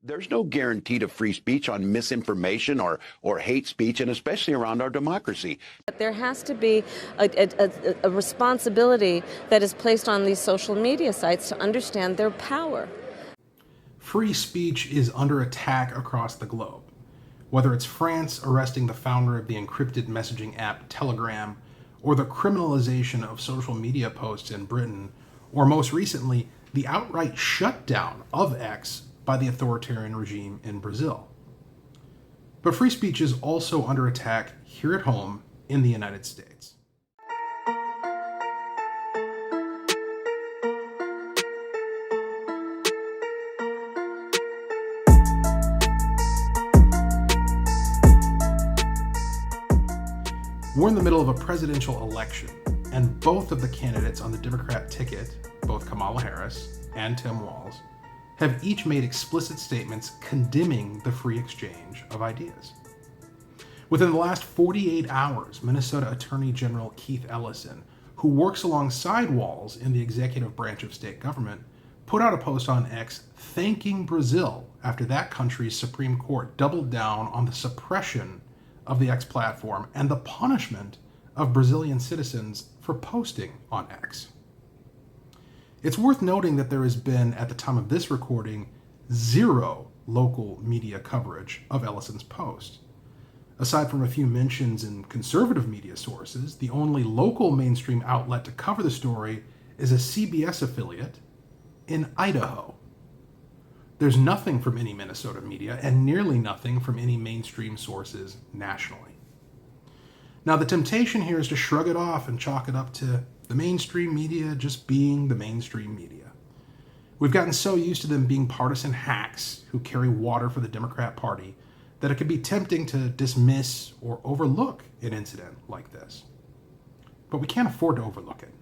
There's no guarantee to free speech on misinformation or hate speech, and especially around our democracy. There has to be a responsibility that is placed on these social media sites to understand their power. Free speech is under attack across the globe. Whether it's France arresting the founder of the encrypted messaging app Telegram, or the criminalization of social media posts in Britain, or most recently, the outright shutdown of X by the authoritarian regime in Brazil. But free speech is also under attack here at home in the United States. We're in the middle of a presidential election, and both of the candidates on the Democrat ticket, both Kamala Harris and Tim Walz, have each made explicit statements condemning the free exchange of ideas. Within the last 48 hours, Minnesota Attorney General Keith Ellison, who works alongside Walz in the executive branch of state government, put out a post on X thanking Brazil after that country's Supreme Court doubled down on the suppression of the X platform and the punishment of Brazilian citizens for posting on X. It's worth noting that there has been, at the time of this recording, zero local media coverage of Ellison's post. Aside from a few mentions in conservative media sources, the only local mainstream outlet to cover the story is a CBS affiliate in Idaho. There's nothing from any Minnesota media and nearly nothing from any mainstream sources nationally. Now, the temptation here is to shrug it off and chalk it up to the mainstream media just being the mainstream media. We've gotten so used to them being partisan hacks who carry water for the Democrat Party that it can be tempting to dismiss or overlook an incident like this. But we can't afford to overlook it.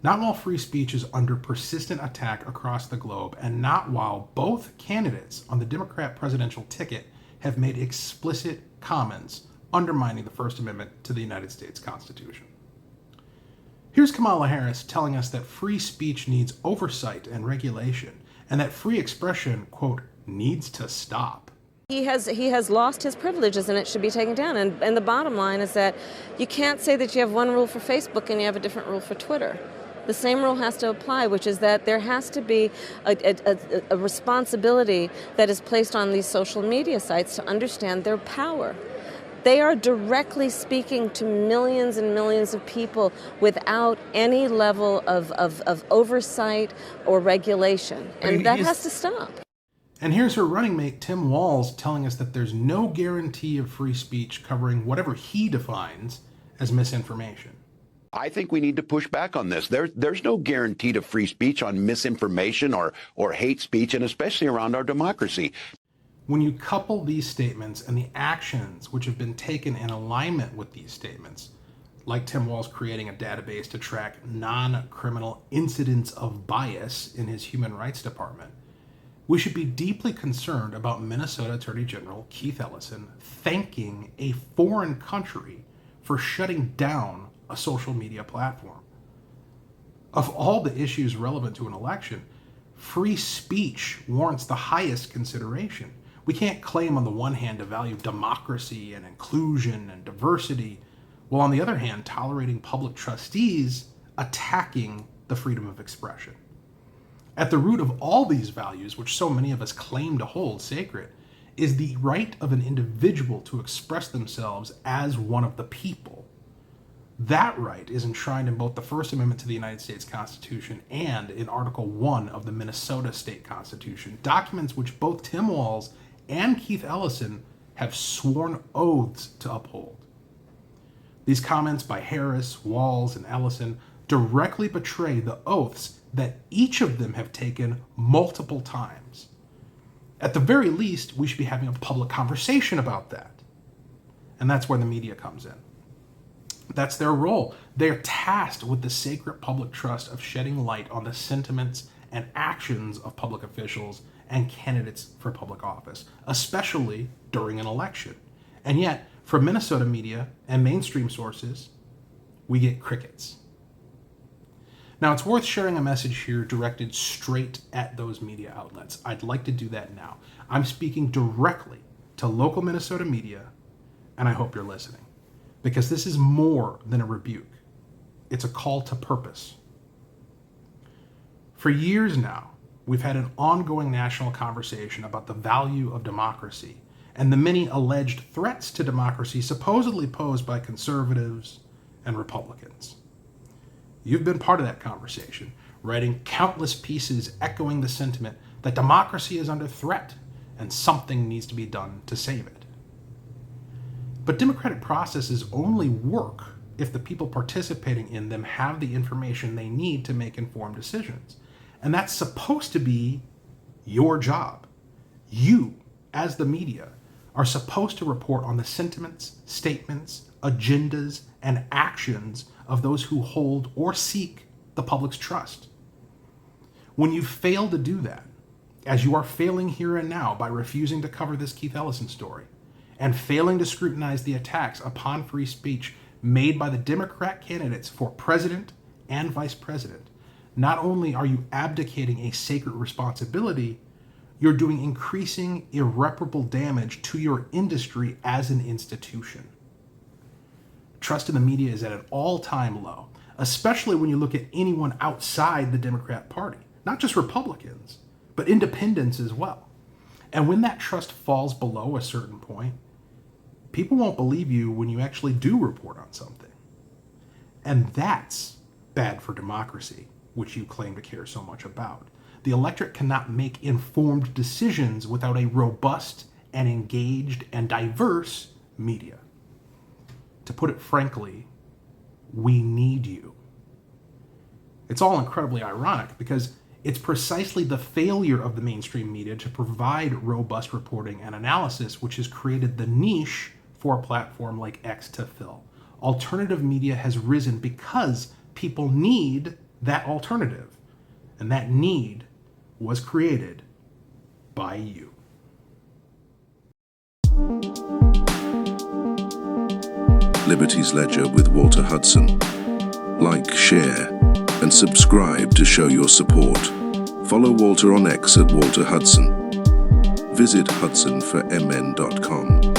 Not while free speech is under persistent attack across the globe, and not while both candidates on the Democrat presidential ticket have made explicit comments undermining the First Amendment to the United States Constitution. Here's Kamala Harris telling us that free speech needs oversight and regulation, and that free expression, quote, needs to stop. He has lost his privileges and it should be taken down. And the bottom line is that you can't say that you have one rule for Facebook and you have a different rule for Twitter. The same rule has to apply, which is that there has to be a responsibility that is placed on these social media sites to understand their power. They are directly speaking to millions and millions of people without any level of oversight or regulation. And that has to stop. And here's her running mate, Tim Walz, telling us that there's no guarantee of free speech covering whatever he defines as misinformation. I think we need to push back on this. There's no guarantee to free speech on misinformation or hate speech, and especially around our democracy. When you couple these statements and the actions which have been taken in alignment with these statements, like Tim Walz creating a database to track non-criminal incidents of bias in his Human Rights Department, we should be deeply concerned about Minnesota Attorney General Keith Ellison thanking a foreign country for shutting down a social media platform. Of all the issues relevant to an election, free speech warrants the highest consideration. We can't claim on the one hand to value democracy and inclusion and diversity, while on the other hand tolerating public trustees attacking the freedom of expression. At the root of all these values, which so many of us claim to hold sacred, is the right of an individual to express themselves as one of the people. That right is enshrined in both the First Amendment to the United States Constitution and in Article 1 of the Minnesota State Constitution, documents which both Tim Walz and Keith Ellison have sworn oaths to uphold. These comments by Harris, Walz, and Ellison directly betray the oaths that each of them have taken multiple times. At the very least, we should be having a public conversation about that. And that's where the media comes in. That's their role. They're tasked with the sacred public trust of shedding light on the sentiments and actions of public officials and candidates for public office, especially during an election. And yet, from Minnesota media and mainstream sources, we get crickets. Now, it's worth sharing a message here directed straight at those media outlets. I'd like to do that now. I'm speaking directly to local Minnesota media, and I hope you're listening, because this is more than a rebuke. It's a call to purpose. For years now, we've had an ongoing national conversation about the value of democracy and the many alleged threats to democracy supposedly posed by conservatives and Republicans. You've been part of that conversation, writing countless pieces echoing the sentiment that democracy is under threat and something needs to be done to save it. But democratic processes only work if the people participating in them have the information they need to make informed decisions. And that's supposed to be your job. You, as the media, are supposed to report on the sentiments, statements, agendas, and actions of those who hold or seek the public's trust. When you fail to do that, as you are failing here and now by refusing to cover this Keith Ellison story, and failing to scrutinize the attacks upon free speech made by the Democrat candidates for president and vice president, not only are you abdicating a sacred responsibility, you're doing increasing irreparable damage to your industry as an institution. Trust in the media is at an all-time low, especially when you look at anyone outside the Democrat Party, not just Republicans, but independents as well. And when that trust falls below a certain point, people won't believe you when you actually do report on something. And that's bad for democracy, which you claim to care so much about. The electorate cannot make informed decisions without a robust and engaged and diverse media. To put it frankly, we need you. It's all incredibly ironic because it's precisely the failure of the mainstream media to provide robust reporting and analysis which has created the niche for a platform like X to fill. Alternative media has risen because people need that alternative, and that need was created by you. Liberty's Ledger with Walter Hudson. Like, share, and subscribe to show your support. Follow Walter on X at Walter Hudson. Visit hudsonformn.com.